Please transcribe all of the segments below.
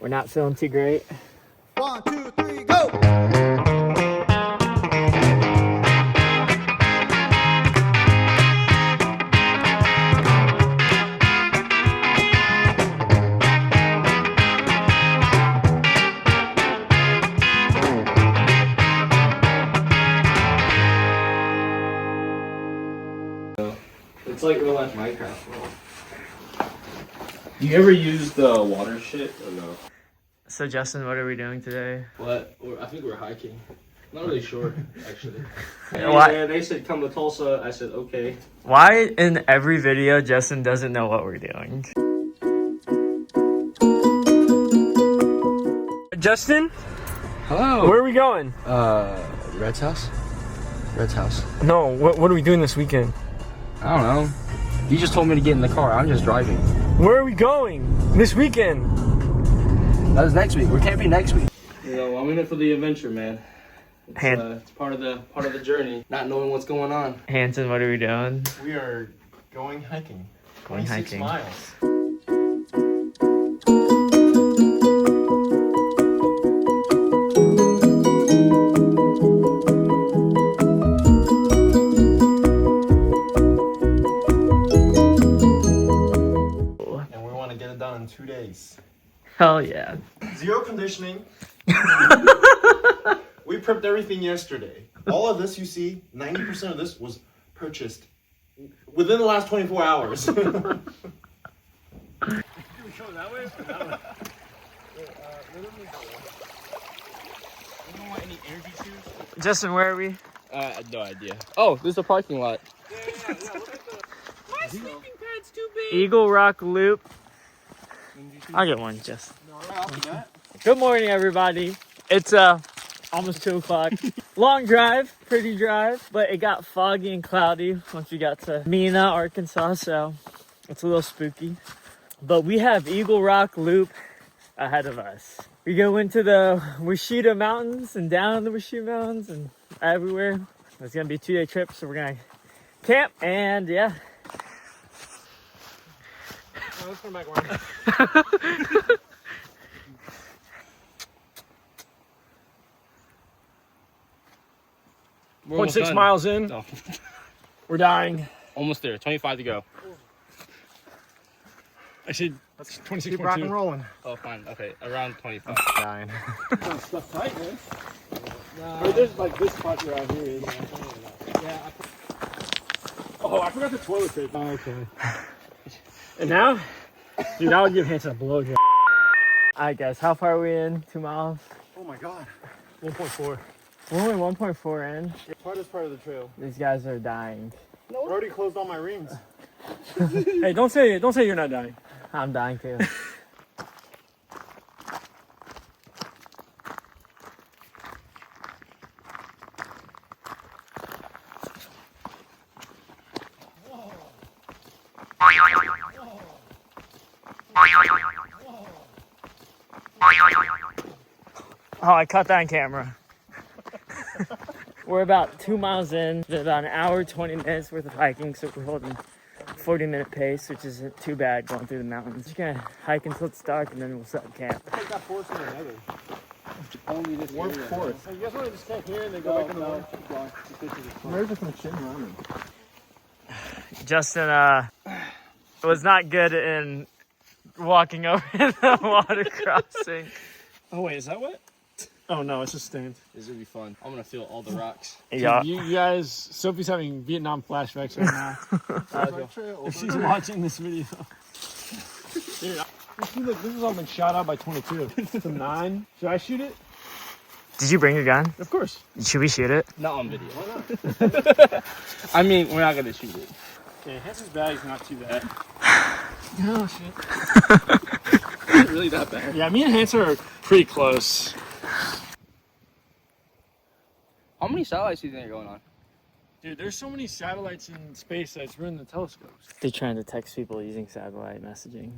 We're not feeling too great. 1, 2, 3, go! It's like real life Minecraft world. You ever use the water shit or no? So Justin, what are we doing today? What? I think we're hiking. Not really sure, actually. Hey, Why- man, they said come to Tulsa. I said okay. Why in every video Justin doesn't know what we're doing? Justin, Hello. where are we going? Red's house? Red's house. No, what are we doing this weekend? I don't know. You just told me to get in the car. I'm just driving. Where are we going this weekend? That was next week. We're camping next week. You know, I'm in it for the adventure, man. It's part of the journey. Not knowing what's going on. Hanson, what are we doing? We are going hiking. Going 26 hiking. miles. And we want to get it done in 2 days. Hell yeah. Zero conditioning. We prepped everything yesterday. All of this you see, 90% of this was purchased within the last 24 hours. Justin, where are we? No idea. Oh, there's a parking lot. Eagle Rock Loop. I'll get one, Justin. Good morning, everybody. It's almost 2 o'clock. Long drive, pretty drive, but it got foggy and cloudy once we got to Mena, Arkansas, so it's a little spooky. But we have Eagle Rock Loop ahead of us. We go into the Washita Mountains and down the Washita Mountains and everywhere. It's gonna be a 2-day trip, so we're gonna camp and yeah. Let's come back around. 0.6 miles in. Oh. We're dying. Almost there. 25 to go. Actually, that's 26.2. Keep rock and rolling. Oh, fine. Okay, around 25. Dying. Stuff tight, man. Or there's like this spot right here. Yeah. Oh, I forgot the toilet paper. Oh, okay. And now, dude, I would give Hanson a blowjob. Alright guys, how far are we in? 2 miles? Oh my god. 1.4. We're only 1.4 in. Part is part of the trail. These guys are dying. I already closed all my rings. Hey, don't say you're not dying. I'm dying too. Oh, I caught that on camera. We're about 2 miles in, about an hour, 20 minutes worth of hiking, so we're holding 40-minute pace, which isn't too bad going through the mountains. We're gonna hike until it's dark and then we'll set up camp. I got forced in another. Only this Warp fourth. Hey, you guys want to just camp here and then go back in the morning? Where's this machine running? Justin was not good in walking over the water crossing. Oh wait, is that what? Oh no, it's just stained. This is gonna be fun. I'm gonna feel all the rocks. Yeah. You guys, Sophie's having Vietnam flashbacks right now. If she's watching this video. Dude, look, this has all been shot out by 22. It's a 9. Should I shoot it? Did you bring your gun? Of course. Should we shoot it? Not on video. Why not? I mean, we're not gonna shoot it. Okay, Hanson's bag's not too bad. Oh shit. Is it really that bad? Yeah, me and Hanson are pretty close. How many satellites do you think are going on? Dude, there's so many satellites in space that it's ruined the telescopes. They're trying to text people using satellite messaging.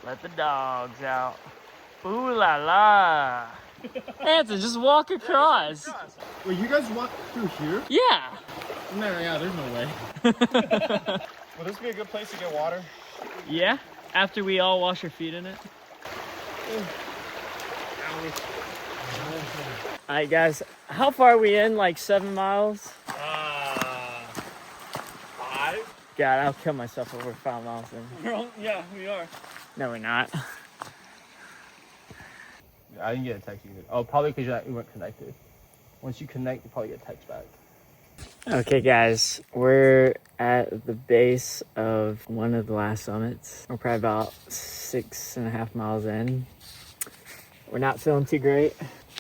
Let the dogs out. Ooh la la. Hanson, just walk across. Wait, you guys walk through here? Yeah. No, yeah, there's no way. Will this be a good place to get water? Yeah. After we all wash our feet in it. All right, guys. How far are we in? Like 7 miles? 5? God, I'll kill myself over 5 miles in. Yeah, we are. No, we're not. I didn't get a text either. Oh, probably because you weren't connected. Once you connect, you probably get a text back. Okay, guys, we're at the base of one of the last summits. We're probably about 6.5 miles in. We're not feeling too great.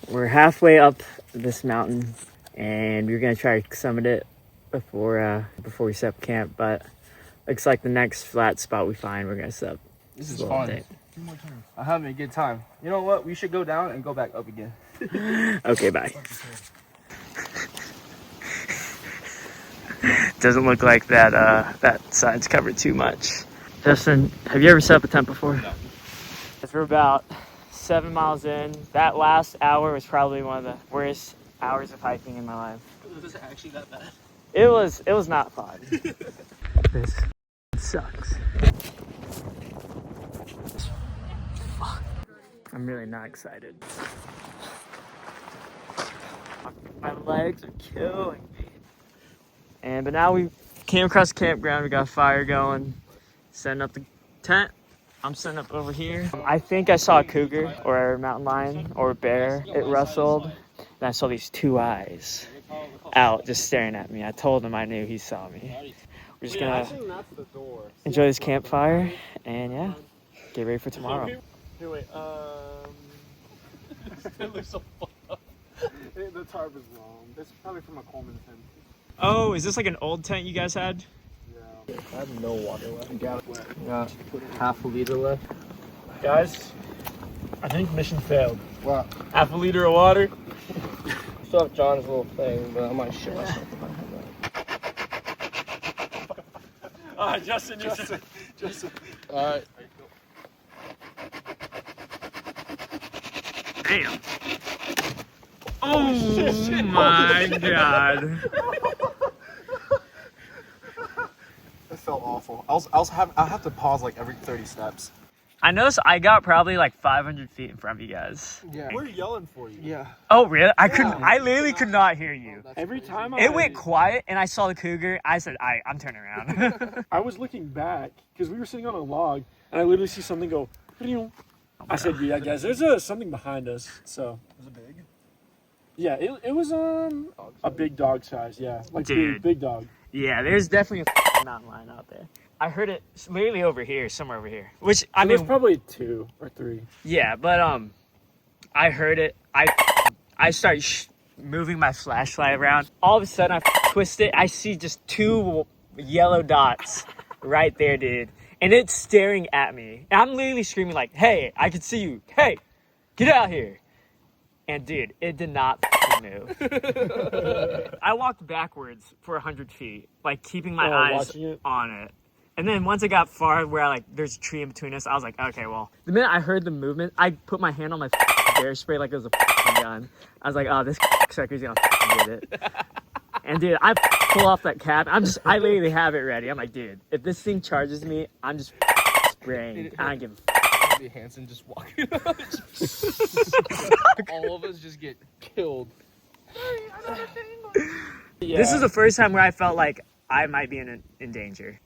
We're halfway up this mountain, and we're gonna try to summit it before we set up camp. But looks like the next flat spot we find, we're gonna set up. This is fun. I'm having a good time. You know what? We should go down and go back up again. Okay, bye. Doesn't look like that side's covered too much. Justin, have you ever set up a tent before? No. We're about 7 miles in. That last hour was probably one of the worst hours of hiking in my life. Was it actually that bad? It was not fun. This sucks. Fuck. I'm really not excited. My legs are killing me. But now we came across the campground. We got a fire going, setting up the tent. I'm setting up over here. I think I saw a cougar or a mountain lion or a bear. It rustled, and I saw these two eyes out just staring at me. I told him I knew he saw me. We're just gonna enjoy this campfire and yeah, get ready for tomorrow. Here, wait, it looks so fucked up. The tarp is wrong. This is probably from a Coleman tent. Oh, is this like an old tent you guys had? I have no water left. You got half a liter left. Guys, I think mission failed. Wow. Half a liter of water. Still have John's little thing, but I might shit myself if I have that. Justin. Alright. Damn. Oh my god. That felt awful. I have to pause like every 30 steps. I noticed I got probably like 500 feet in front of you guys. Yeah. We're yelling for you. Yeah. Oh really? I literally could not hear you. Every time It went quiet and I saw the cougar. I said, I'm turning around. I was looking back because we were sitting on a log and I literally see something go. I said, yeah, guys, there's something behind us. So. Was it big? Yeah, it was a big dog size. Yeah, like Dude. big dog. Yeah, there's definitely a mountain lion out there. I heard it literally over here, somewhere over here. Which I mean, There's probably 2 or 3. yeah, but I heard it. I start moving my flashlight around. All of a sudden, I twist it. I see just 2 yellow dots right there, dude, and it's staring at me. And I'm literally screaming like, "Hey, I can see you! Hey, get out here!" And dude, it did not move. I walked backwards for 100 feet, like keeping my eyes on it. And then once I got far where there's a tree in between us, I was like, okay, well. The minute I heard the movement, I put my hand on my bear spray like it was a gun. I was like, oh, this sucker's gonna get it. And dude, I pull off that cap. I literally have it ready. I'm like, dude, if this thing charges me, I'm just spraying. I don't give a Hanson just walking out. All of us just get killed. Yeah. This is the first time where I felt like I might be in danger.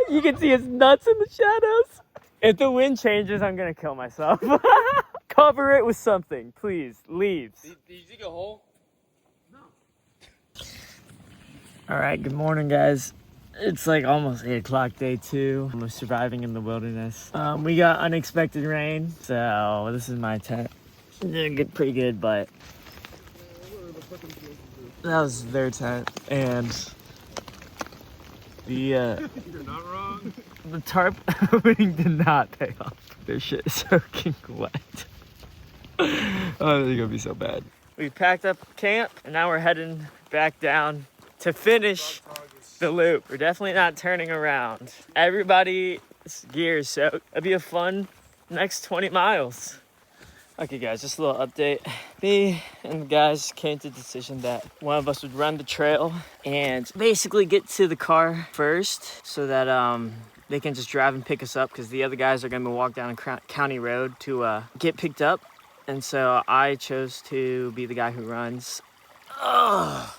You can see his nuts in the shadows. If the wind changes, I'm gonna kill myself. Cover it with something, please. Leaves. Did you dig a hole? No. All right, good morning, guys. It's like almost 8 o'clock, day 2. I'm surviving in the wilderness. We got unexpected rain, so this is my tent. Didn't get pretty good, but that was their tent, and the You're not wrong. the tarp opening did not pay off. Their shit is soaking wet. Oh, they're gonna be so bad. We packed up camp, and now we're heading back down to finish the loop. We're definitely not turning around. Everybody's gear is soaked. It'll be a fun next 20 miles. Okay guys, just a little update. Me and the guys came to the decision that one of us would run the trail and basically get to the car first so that they can just drive and pick us up because the other guys are going to walk down a county road to get picked up. And so I chose to be the guy who runs. Ugh.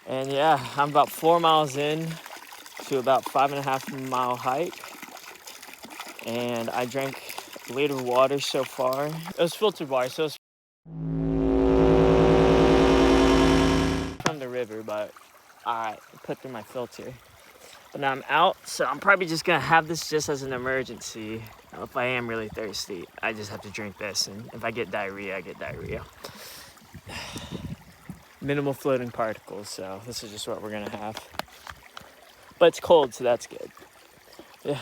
And yeah, I'm about 4 miles in to about 5.5 mile hike. And I drank a liter of water so far. It was filtered water, so it's from the river, but I put through my filter. But now I'm out, so I'm probably just gonna have this just as an emergency. If I am really thirsty, I just have to drink this, and if I get diarrhea, I get diarrhea. Minimal floating particles, so this is just what we're gonna have. But it's cold, so that's good. Yeah,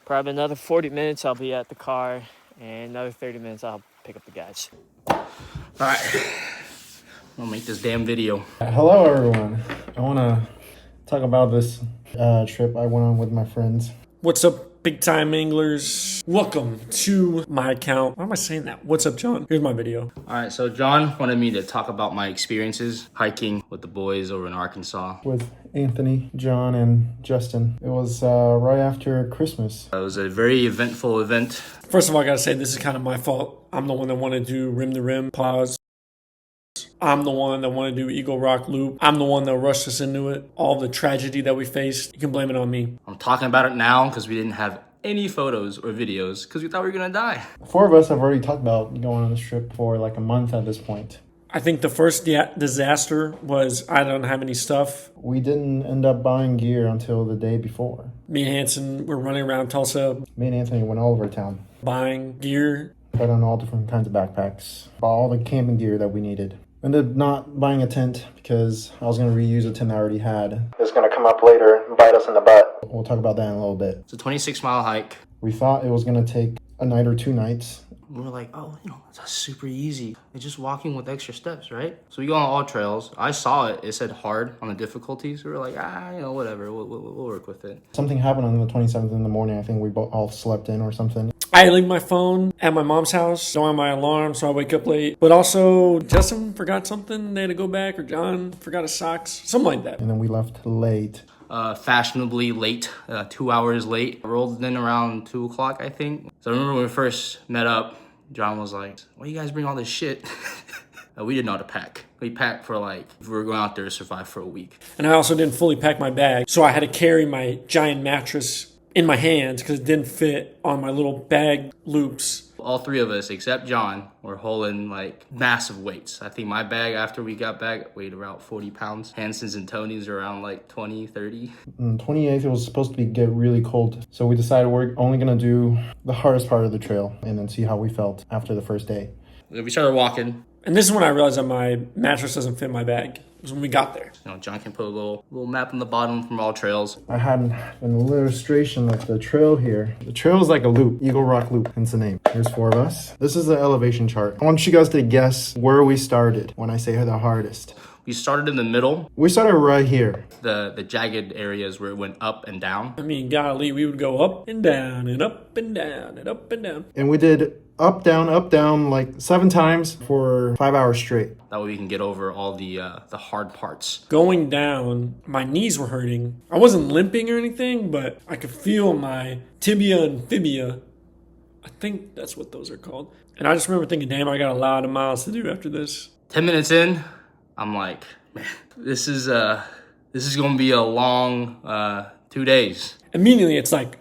probably another 40 minutes I'll be at the car, and another 30 minutes I'll pick up the guys. All right, I'll make this damn video. Hello, everyone. I want to talk about this trip I went on with my friends. What's up, big time anglers? Welcome to my account. Why am I saying that? What's up, John? Here's my video. All right, so John wanted me to talk about my experiences hiking with the boys over in Arkansas. With Anthony, John, and Justin. It was right after Christmas. It was a very eventful event. First of all, I gotta say, this is kind of my fault. I'm the one that wanted to do rim to rim pause. I'm the one that wanted to do Eagle Rock Loop. I'm the one that rushed us into it. All the tragedy that we faced, you can blame it on me. I'm talking about it now because we didn't have any photos or videos because we thought we were gonna die. 4 of us have already talked about going on this trip for like a month at this point. I think the first disaster was I don't have any stuff. We didn't end up buying gear until the day before. Me and Hanson were running around Tulsa Me and Anthony went all over town. buying gear. Put on all different kinds of backpacks. Bought all the camping gear that we needed. Ended up not buying a tent because I was going to reuse a tent I already had. It's going to come up later and bite us in the butt. We'll talk about that in a little bit. It's a 26-mile hike. We thought it was going to take a night or 2 nights. We were like, oh, it's super easy. It's just walking with extra steps, right? So we go on all trails. I saw it. It said hard on the difficulties. We were like, whatever. We'll work with it. Something happened on the 27th in the morning. I think we all slept in or something. I leave my phone at my mom's house, don't have my alarm, so I wake up late. But also, Justin forgot something, they had to go back, or John forgot his socks, something like that. And then we left late. Fashionably late, 2 hours late. I rolled in around 2 o'clock, I think. So I remember when we first met up, John was like, why do you guys bring all this shit? We didn't know how to pack. We packed for if we were going out there to survive for a week. And I also didn't fully pack my bag, so I had to carry my giant mattress in my hands because it didn't fit on my little bag loops. All 3 of us, except John, were hauling massive weights. I think my bag after we got back weighed around 40 pounds. Hanson's and Tony's are around 20, 30. On the 28th, it was supposed to get really cold. So we decided we're only going to do the hardest part of the trail and then see how we felt after the first day. We started walking. And this is when I realized that my mattress doesn't fit my bag. It was when we got there. John can put a little map on the bottom from all trails. I had an illustration of the trail here. The trail is like a loop, Eagle Rock Loop, hence the name. There's 4 of us. This is the elevation chart. I want you guys to guess where we started when I say the hardest. We started in the middle. We started right here. The jagged areas where it went up and down. I mean, golly, we would go up and down and up and down and up and down. And we did up, down, like 7 times for 5 hours straight. That way we can get over all the hard parts. Going down, my knees were hurting. I wasn't limping or anything, but I could feel my tibia and fibia. I think that's what those are called. And I just remember thinking, damn, I got a lot of miles to do after this. 10 minutes in, I'm like, man, this is gonna be a long 2 days. Immediately, it's like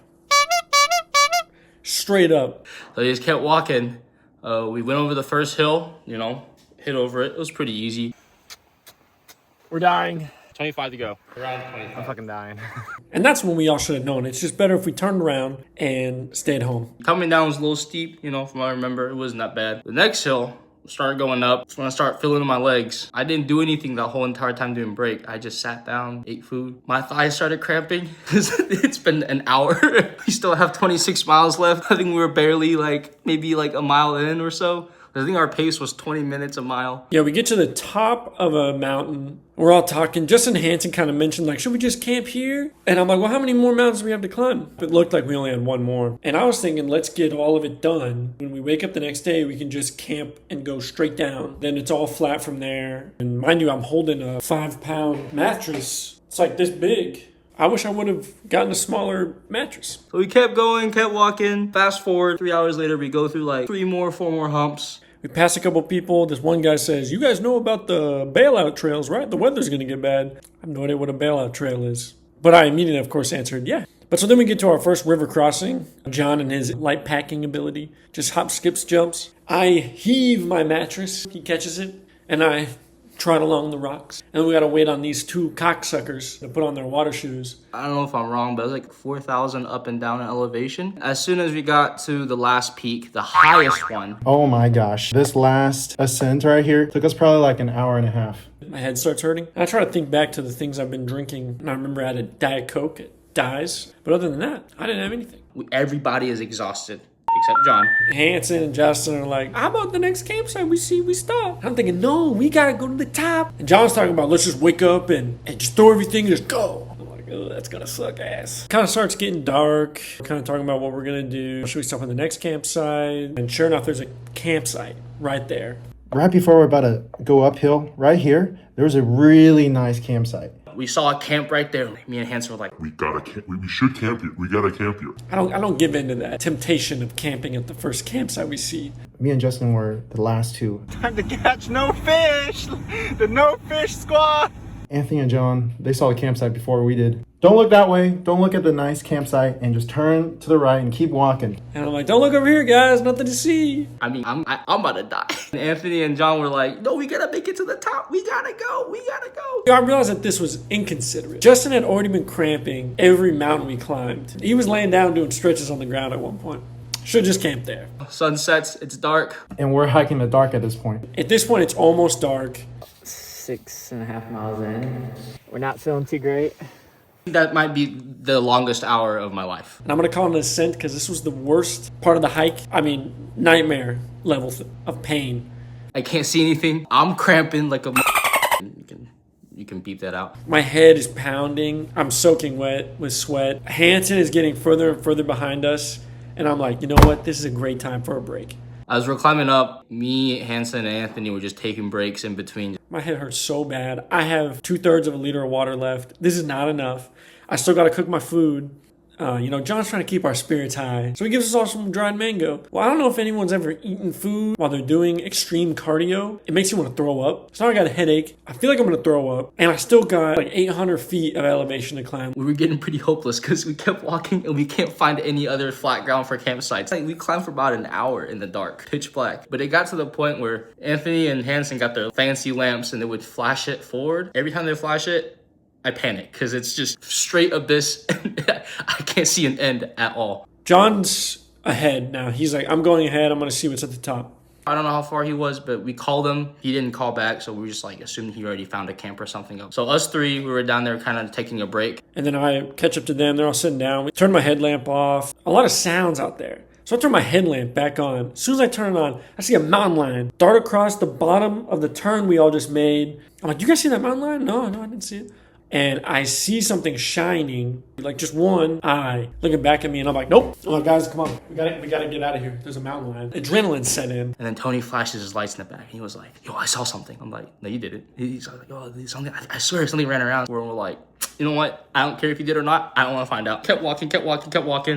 straight up. So I just kept walking. We went over the first hill, hit over it. It was pretty easy. We're dying. 25 to go. Around 25. I'm fucking dying. And that's when we all should have known. It's just better if we turned around and stayed home. Coming down was a little steep, from what I remember. It wasn't that bad. The next hill started going up. That's when I started feeling my legs. I didn't do anything the whole entire time doing break. I just sat down, ate food. My thighs started cramping. It's been an hour. We still have 26 miles left. I think we were barely maybe a mile in or so. I think our pace was 20 minutes a mile. Yeah, we get to the top of a mountain. We're all talking. Justin Hanson kind of mentioned, like, should we just camp here? And I'm like, well, how many more mountains do we have to climb? It looked like we only had one more. And I was thinking, let's get all of it done. When we wake up the next day, we can just camp and go straight down. Then it's all flat from there. And mind you, I'm holding a 5-pound mattress. It's like this big. I wish I would have gotten a smaller mattress. So we kept going, kept walking. Fast forward, 3 hours later, we go through like 4 more humps. We pass a couple people. This one guy says, you guys know about the bailout trails, right? The weather's going to get bad. I have no idea what a bailout trail is. But I immediately, of course, answered, yeah. But so then we get to our first river crossing. John and his light packing ability just hop, skips, jumps. I heave my mattress. He catches it. And I trot along the rocks. And we got to wait on these two cocksuckers to put on their water shoes. I don't know if I'm wrong, but it was like 4,000 up and down in elevation. As soon as we got to the last peak, the highest one. Oh my gosh. This last ascent right here took us probably like an hour and a half. My head starts hurting. And I try to think back to the things I've been drinking. And I remember I had a Diet Coke. It dies. But other than that, I didn't have anything. Everybody is exhausted. Except John. Hanson and Justin are like, how about the next campsite we stop? I'm thinking, no, we gotta go to the top. And John's talking about, let's just wake up and just throw everything and just go. I'm like, oh, that's gonna suck ass. Kind of starts getting dark. We're kind of talking about what we're gonna do. Should we stop on the next campsite? And sure enough, there's a campsite right there. Right before we're about to go uphill, right here, there was a really nice campsite. We saw a camp right there. Me and Hanson were like, we should camp here. We gotta camp here. I don't give in to that temptation of camping at the first campsite we see. Me and Justin were the last two. Time to catch no fish. The no fish squad. Anthony and John, they saw the campsite before we did. Don't look that way. Don't look at the nice campsite and just turn to the right and keep walking. And I'm like, don't look over here, guys. Nothing to see. I mean, I'm about to die. And Anthony and John were like, no, we gotta make it to the top. We gotta go. I realized that this was inconsiderate. Justin had already been cramping every mountain we climbed. He was laying down doing stretches on the ground at one point. Should just camp there. Sun sets, it's dark. And we're hiking in the dark at this point. At this point, it's almost dark. 6.5 miles in. We're not feeling too great. That might be the longest hour of my life. And I'm going to call it an ascent because this was the worst part of the hike. I mean, nightmare level of pain. I can't see anything. I'm cramping like a... You can beep that out. My head is pounding. I'm soaking wet with sweat. Hanson is getting further and further behind us. And I'm like, you know what? This is a great time for a break. As we're climbing up, me, Hanson, and Anthony were just taking breaks in between. My head hurts so bad. I have 2/3 of a liter of water left. This is not enough. I still got to cook my food. John's trying to keep our spirits high. So he gives us all some dried mango. Well, I don't know if anyone's ever eaten food while they're doing extreme cardio. It makes you want to throw up. So now I got a headache. I feel like I'm going to throw up. And I still got like 800 feet of elevation to climb. We were getting pretty hopeless because we kept walking and we can't find any other flat ground for campsites. Like, we climbed for about an hour in the dark, pitch black. But it got to the point where Anthony and Hanson got their fancy lamps and they would flash it forward. Every time they flash it, I panic because it's just straight abyss and I can't see an end at all. John's ahead now. He's like, I'm going ahead. I'm going to see what's at the top. I don't know how far he was, but we called him. He didn't call back, so we were just like assuming he already found a camp or something else. So us three, we were down there kind of taking a break. And then I catch up to them. They're all sitting down. We turn my headlamp off. A lot of sounds out there. So I turn my headlamp back on. As soon as I turn it on, I see a mountain lion dart across the bottom of the turn we all just made. I'm like, you guys see that mountain lion? No, I didn't see it. And I see something shining, like just one eye, looking back at me, and I'm like, nope. I'm like, guys, come on. We gotta get out of here. There's a mountain lion. Adrenaline set in. And then Tony flashes his lights in the back, and he was like, yo, I saw something. I'm like, no, you didn't. He's like, yo, there's something. I swear something ran around. We're like, you know what? I don't care if you did or not. I don't want to find out. Kept walking.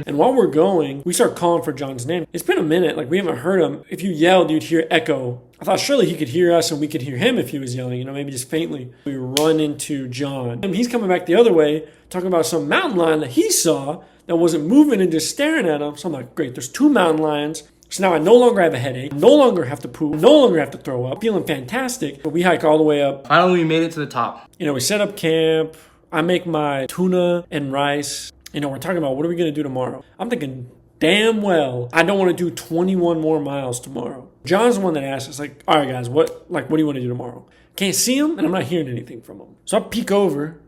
And while we're going, we start calling for John's name. It's been a minute. Like, we haven't heard him. If you yelled, you'd hear echo. I thought surely he could hear us and we could hear him if he was yelling, maybe just faintly. We run into John. And he's coming back the other way, talking about some mountain lion that he saw that wasn't moving and just staring at him. So I'm like, great, there's 2 mountain lions. So now I no longer have a headache, no longer have to poop, no longer have to throw up, feeling fantastic. But we hike all the way up. Finally, we made it to the top. We set up camp. I make my tuna and rice. We're talking about what are we going to do tomorrow? I'm thinking, damn well, I don't want to do 21 more miles tomorrow. John's the one that asked us, like, all right, guys, what do you want to do tomorrow? Can't see him, and I'm not hearing anything from him. So I peek over,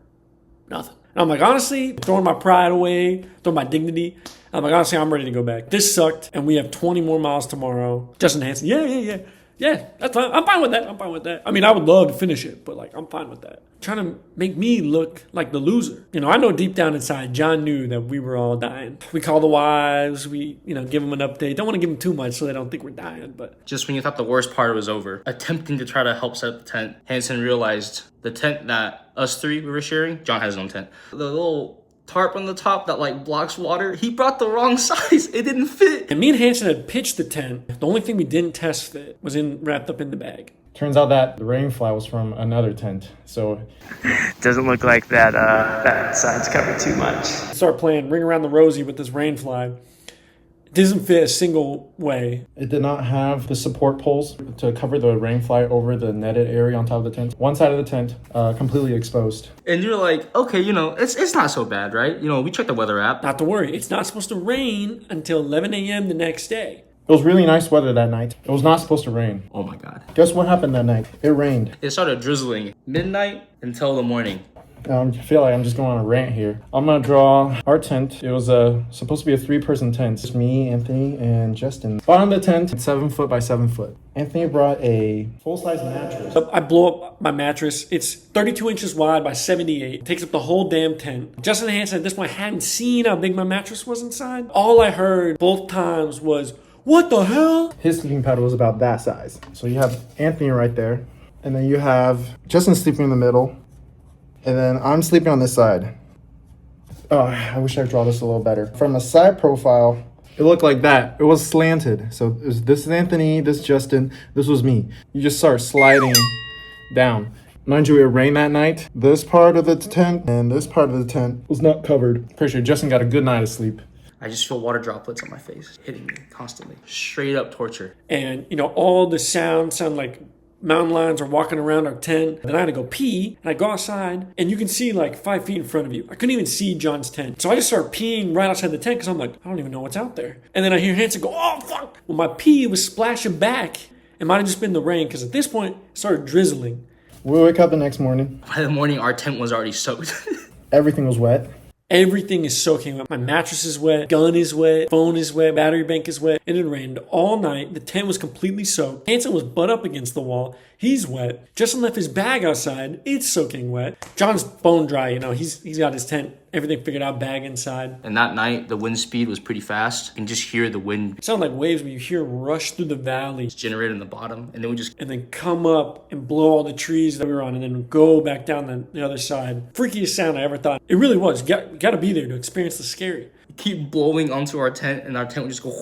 nothing. And I'm like, honestly, throwing my pride away, throwing my dignity. I'm like, honestly, I'm ready to go back. This sucked, and we have 20 more miles tomorrow. Justin Hanson, yeah. Yeah, that's fine. I'm fine with that. I'm fine with that. I mean, I would love to finish it, but like, I'm fine with that. Trying to make me look like the loser. You know, I know deep down inside, John knew that we were all dying. We call the wives, we, give them an update. Don't want to give them too much so they don't think we're dying, but. Just when you thought the worst part was over, attempting to try to help set up the tent, Hanson realized the tent that us three we were sharing, John has his own tent. The little tarp on the top that like blocks water, he brought the wrong size. It didn't fit. And me and Hanson had pitched the tent. The only thing we didn't test fit was wrapped up in the bag. Turns out that the rain fly was from another tent, so Doesn't look like that side's covered too much. Start playing Ring Around the Rosie with this rain fly. It doesn't fit a single way. it did not have the support poles to cover the rain fly over the netted area on top of the tent. One side of the tent completely exposed. And you're like, okay, it's not so bad, right? We checked the weather app. Not to worry, it's not supposed to rain until 11 a.m. the next day. It was really nice weather that night. It was not supposed to rain. Oh my God. Guess what happened that night? It rained. It started drizzling midnight until the morning. I feel like I'm just going on a rant here. I'm gonna draw our tent. It was supposed to be a 3-person tent. It's me, Anthony, and Justin. Bottom of the tent, 7 foot by 7 foot. Anthony brought a full-size mattress. I blow up my mattress. It's 32 inches wide by 78. It takes up the whole damn tent. Justin Hanson at this point hadn't seen how big my mattress was inside. All I heard both times was, "What the hell?" His sleeping pad was about that size. So you have Anthony right there, and then you have Justin sleeping in the middle, and then I'm sleeping on this side. Oh, I wish I could draw this a little better. From a side profile, it looked like that. It was slanted. So this is Anthony, this is Justin, this was me. You just start sliding down. Mind you, it rained that night. This part of the tent and this part of the tent was not covered. Pretty sure Justin got a good night of sleep. I just feel water droplets on my face, hitting me constantly. Straight up torture. And, all the sound like mountain lions are walking around our tent. Then I had to go pee, and I go outside, and you can see like 5 feet in front of you. I couldn't even see John's tent. So I just start peeing right outside the tent because I'm like, I don't even know what's out there. And then I hear Hanson go, "Oh, fuck." Well, my pee was splashing back. It might have just been the rain because at this point, it started drizzling. We wake up the next morning. By the morning, our tent was already soaked. Everything was wet. Everything is soaking wet. My mattress is wet, gun is wet, phone is wet, battery bank is wet. And it rained all night. The tent was completely soaked. Hanson was butt up against the wall. He's wet. Justin left his bag outside. It's soaking wet. John's bone dry, he's got his tent, everything figured out, bag inside. And that night, the wind speed was pretty fast. You can just hear the wind. It sounded like waves when you hear rush through the valley. Generate in the bottom. And then come up and blow all the trees that we were on and then go back down the other side. Freakiest sound I ever thought. It really was. You got to be there to experience the scary. keep blowing onto our tent, and our tent would just go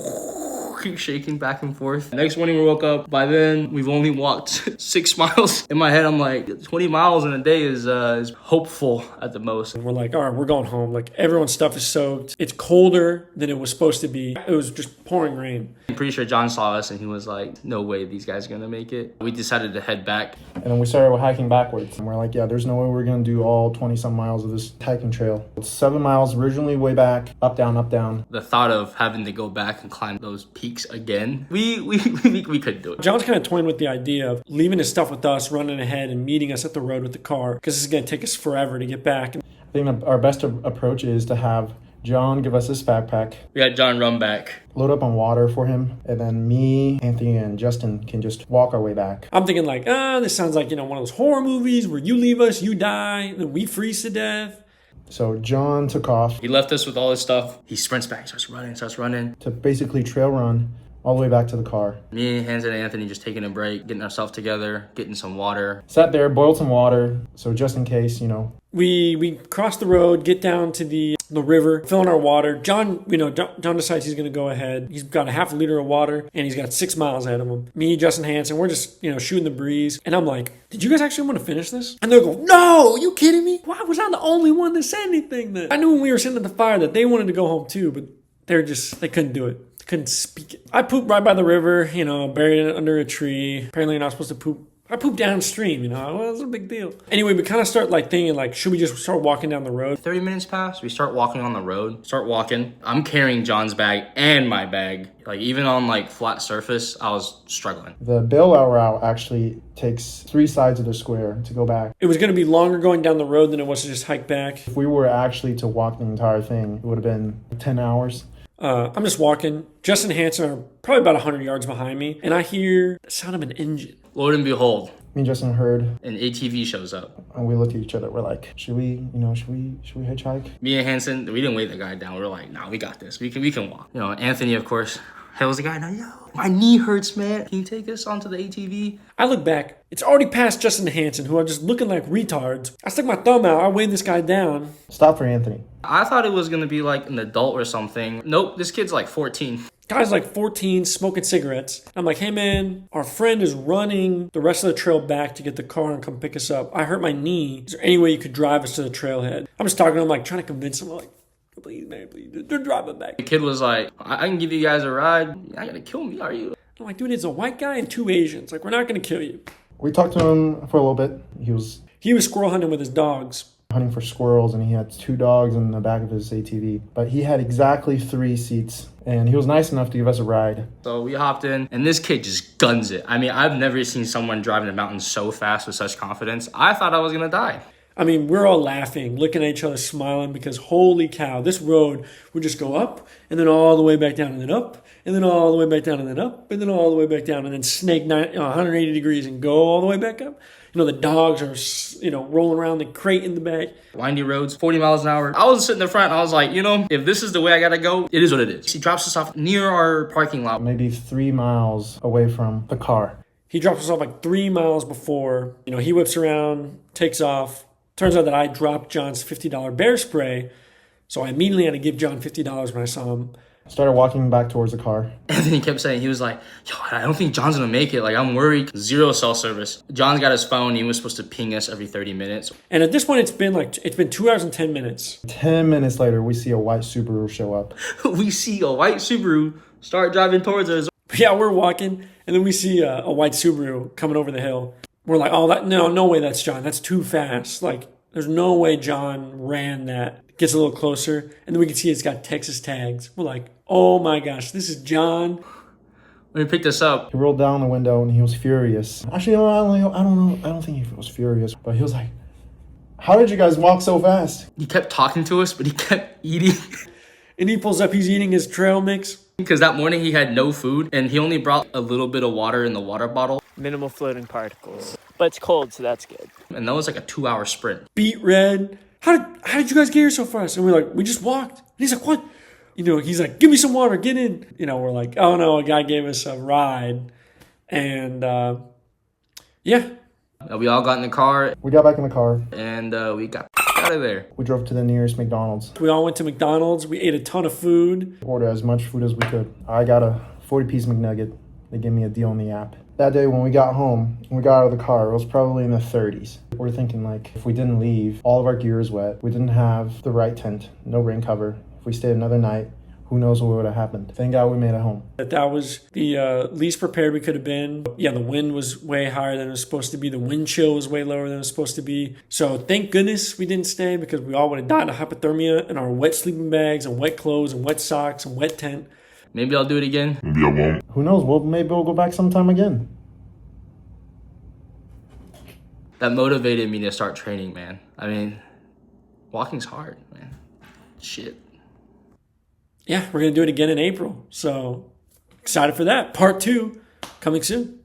keep shaking back and forth. Next morning we woke up. By then we've only walked 6 miles. In my head I'm like, 20 miles in a day is hopeful at the most. And we're like, all right, we're going home. Like, everyone's stuff is soaked. It's colder than it was supposed to be. It was just pouring rain. I'm pretty sure John saw us and he was like, no way these guys are gonna make it. We decided to head back. And then we started hiking backwards. And we're like, yeah, there's no way we're going to do all 20-some miles of this hiking trail. It's 7 miles originally way back, up, down, up, down. The thought of having to go back and climb those peaks again, we couldn't do it. John's kind of toying with the idea of leaving his stuff with us, running ahead and meeting us at the road with the car, because this is going to take us forever to get back. I think our best approach is to have John give us his backpack. We had John run back. Load up on water for him. And then me, Anthony, and Justin can just walk our way back. I'm thinking like, this sounds like, one of those horror movies where you leave us, you die, then we freeze to death. So John took off. He left us with all his stuff. He sprints back, starts running. To basically trail run all the way back to the car. Me, Hanson, and Anthony just taking a break, getting ourselves together, getting some water. Sat there, boiled some water. So just in case, We cross the road, get down to the river, fill in our water. John decides he's going to go ahead. He's got a half a liter of water, and he's got 6 miles ahead of him. Me, Justin Hanson, we're just, shooting the breeze. And I'm like, did you guys actually want to finish this? And they'll go, no, are you kidding me? Why was I the only one that said anything then? I knew when we were sitting at the fire that they wanted to go home too, but they couldn't do it. Couldn't speak it. I pooped right by the river, buried it under a tree. Apparently you're not supposed to poop. I pooped downstream, well, it's a big deal. Anyway, we kind of start thinking should we just start walking down the road? 30 minutes pass, we start walking on the road, I'm carrying John's bag and my bag. Even on flat surface, I was struggling. The bailout route actually takes 3 sides of the square to go back. It was going to be longer going down the road than it was to just hike back. If we were actually to walk the entire thing, it would have been 10 hours. I'm just walking. Justin and Hanson are probably about 100 yards behind me, and I hear the sound of an engine. Lord and behold, Me and Justin heard, an ATV shows up. and we looked at each other. We're like, should we hitchhike? Me and Hanson, we didn't wait the guy down. We were like, nah, we got this. We can walk. You know, Anthony, of course, hails the guy. Now, yo, my knee hurts, man. Can you take us onto the ATV? I look back. It's already past Justin and Hanson, who are just looking like retards. I stuck my thumb out. I weighed this guy down. Stop for Anthony. I thought it was gonna be like an adult or something. Nope, this kid's like 14. Guy's like 14, smoking cigarettes. I'm like, hey man, our friend is running the rest of the trail back to get the car and come pick us up. I hurt my knee. Is there any way you could drive us to the trailhead? I'm just talking to him, like trying to convince him, like, please man, please, just drive it back. The kid was like, I can give you guys a ride. You're not gonna kill me, are you? I'm like, dude, it's a white guy and 2 Asians. Like, we're not gonna kill you. We talked to him for a little bit. He was Squirrel hunting with his dogs. hunting for squirrels, and he had 2 dogs in the back of his ATV. But he had exactly 3 seats, and he was nice enough to give us a ride. So we hopped in, and this kid just guns it. I mean, I've never seen someone driving the mountain so fast with such confidence. I thought I was gonna die. I mean, we're all laughing, looking at each other, smiling, because holy cow, this road would just go up, and then all the way back down, and then up, and then all the way back down, and then up, and then all the way back down, and then snake 180 degrees and go all the way back up. You know, the dogs are, rolling around the crate in the back. Windy roads, 40 miles an hour. I was sitting in the front, and I was like, if this is the way I gotta go, it is what it is. He drops us off near our parking lot. Maybe 3 miles away from the car. He drops us off like 3 miles before. He whips around, takes off. Turns out that I dropped John's $50 bear spray, so I immediately had to give John $50 when I saw him. Started walking back towards the car. And then he kept saying, he was like, yo, I don't think John's gonna make it. Like, I'm worried. 0 cell service. John's got his phone. He was supposed to ping us every 30 minutes. And at this point, it's been 2 hours and 10 minutes. 10 minutes later, we see a white Subaru show up. We see a white Subaru start driving towards us. Yeah, we're walking, and then we see a white Subaru coming over the hill. We're like, oh, no way that's John. That's too fast. Like, there's no way John ran that. Gets a little closer, and then we can see it's got Texas tags. We're like, oh my gosh, this is John. When he picked us up, He rolled down the window, and he was furious. Actually, I don't know. I don't think he was furious, but he was like, how did you guys walk so fast? he kept talking to us, but he kept eating. And he pulls up, he's eating his trail mix. Because that morning he had no food, and he only brought a little bit of water in the water bottle. Minimal floating particles. But it's cold, so that's good. And that was like a 2-hour sprint. Beat red. How did you guys get here so fast? And we're like, we just walked. And he's like, what? He's like, give me some water, get in. We're like, oh no, a guy gave us a ride. And yeah. We all got in the car, We got back in the car. and we got out of there. We drove to the nearest McDonald's. We all went to McDonald's. We ate a ton of food. Ordered as much food as we could. I got a 40-piece McNugget. They gave me a deal on the app. That day when we got home, when we got out of the car, it was probably in the 30s. We're thinking like, if we didn't leave, all of our gear is wet. We didn't have the right tent, no rain cover. If we stayed another night, who knows what would have happened. Thank God we made it home. That was the least prepared we could have been. Yeah, the wind was way higher than it was supposed to be. The wind chill was way lower than it was supposed to be. So thank goodness we didn't stay, because we all would have died of hypothermia in our wet sleeping bags and wet clothes and wet socks and wet tent. Maybe I'll do it again. Maybe I won't. Who knows? Maybe we'll go back sometime again. That motivated me to start training, man. I mean, walking's hard, man. Shit. Yeah, we're going to do it again in April. So excited for that. Part 2 coming soon.